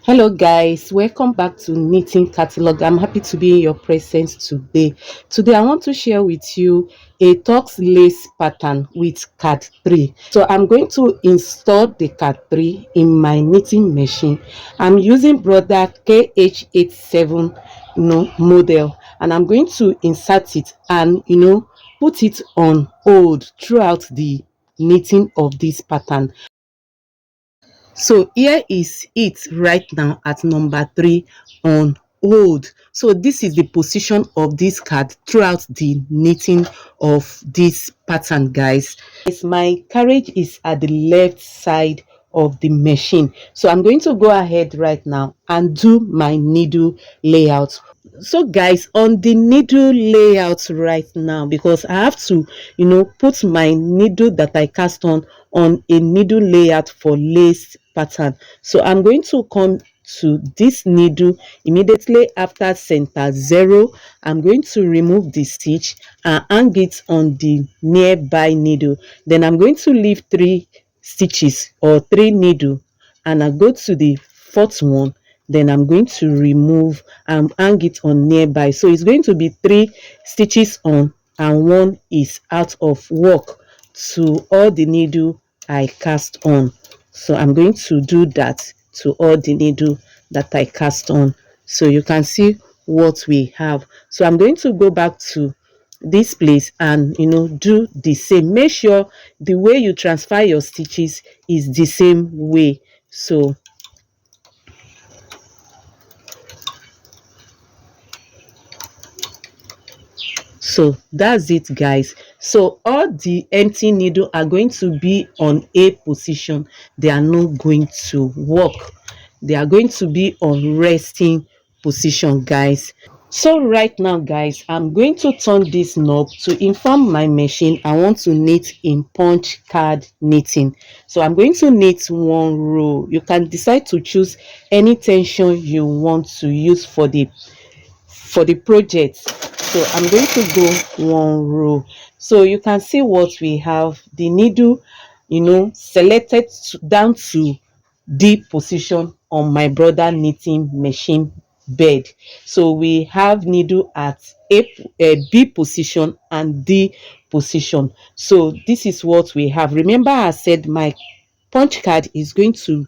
Hello guys, welcome back to Knitting Catalog. I'm happy to be in your presence today. Today I want to share with you a tux lace pattern with card 3. So I'm going to install the card 3 in my knitting machine. I'm using Brother KH87 model, and I'm going to insert it and put it on hold throughout the knitting of this pattern. So here is it right now at number 3 on hold. So this is the position of this card throughout the knitting of this pattern, guys. Yes, my carriage is at the left side of the machine. So I'm going to go ahead right now and do my needle layout. So guys, on the needle layout right now, because I have to put my needle that I cast on a needle layout for lace pattern. So I'm going to come to this needle immediately after center 0. I'm going to remove the stitch and hang it on the nearby needle. Then I'm going to leave 3 stitches or 3 needle, and I go to the fourth one. Then I'm going to remove and hang it on nearby. So it's going to be 3 stitches on and 1 is out of work to all the needle I cast on. So I'm going to do that to all the needle that I cast on, so you can see what we have. So I'm going to go back to this place and do the same. Make sure the way you transfer your stitches is the same way. So that's it, guys. So all the empty needle are going to be on a position. They are not going to work. They are going to be on resting position, guys. So right now, guys, I'm going to turn this knob to inform my machine I want to knit in punch card knitting. So I'm going to knit 1 row. You can decide to choose any tension you want to use for the project. So I'm going to go 1 row. So you can see what we have. The needle selected down to D position on my brother knitting machine bed. So we have needle at a B position and D position. So this is what we have. Remember, I said my punch card is going to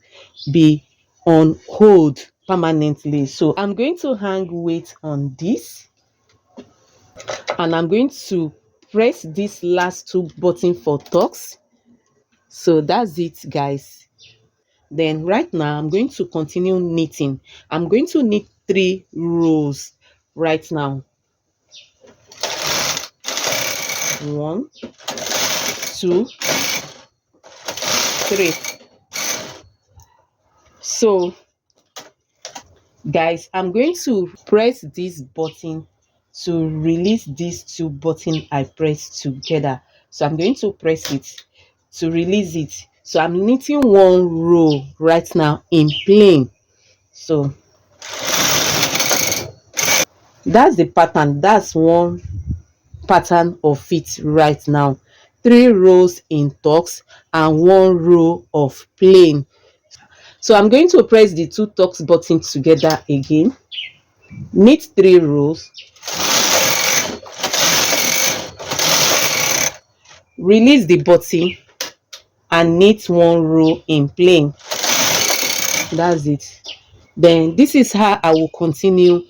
be on hold permanently. So I'm going to hang weight on this, and I'm going to press this last 2 button for tucks. So that's it, guys. Then right now I'm going to continue knitting. I'm going to knit 3 rows right now. 1, 2, 3. So guys, I'm going to press this button to release these 2 buttons I pressed together. So I'm going to press it to release it. So I'm knitting 1 row right now in plain. So that's the pattern. That's one pattern of it right now. 3 rows in tucks and 1 row of plain. So I'm going to press the 2 tucks buttons together again, knit 3 rows, release the button and knit 1 row in plain. That's it. Then this is how I will continue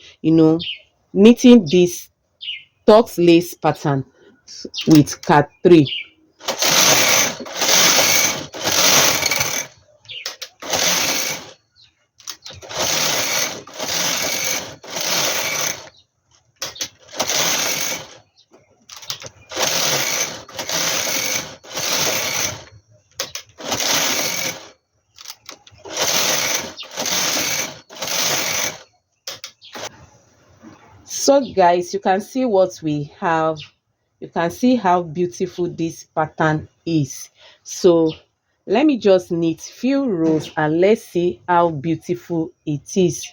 knitting this tucks lace pattern with card 3. So guys, you can see what we have. You can see how beautiful this pattern is. So let me just knit few rows and let's see how beautiful it is.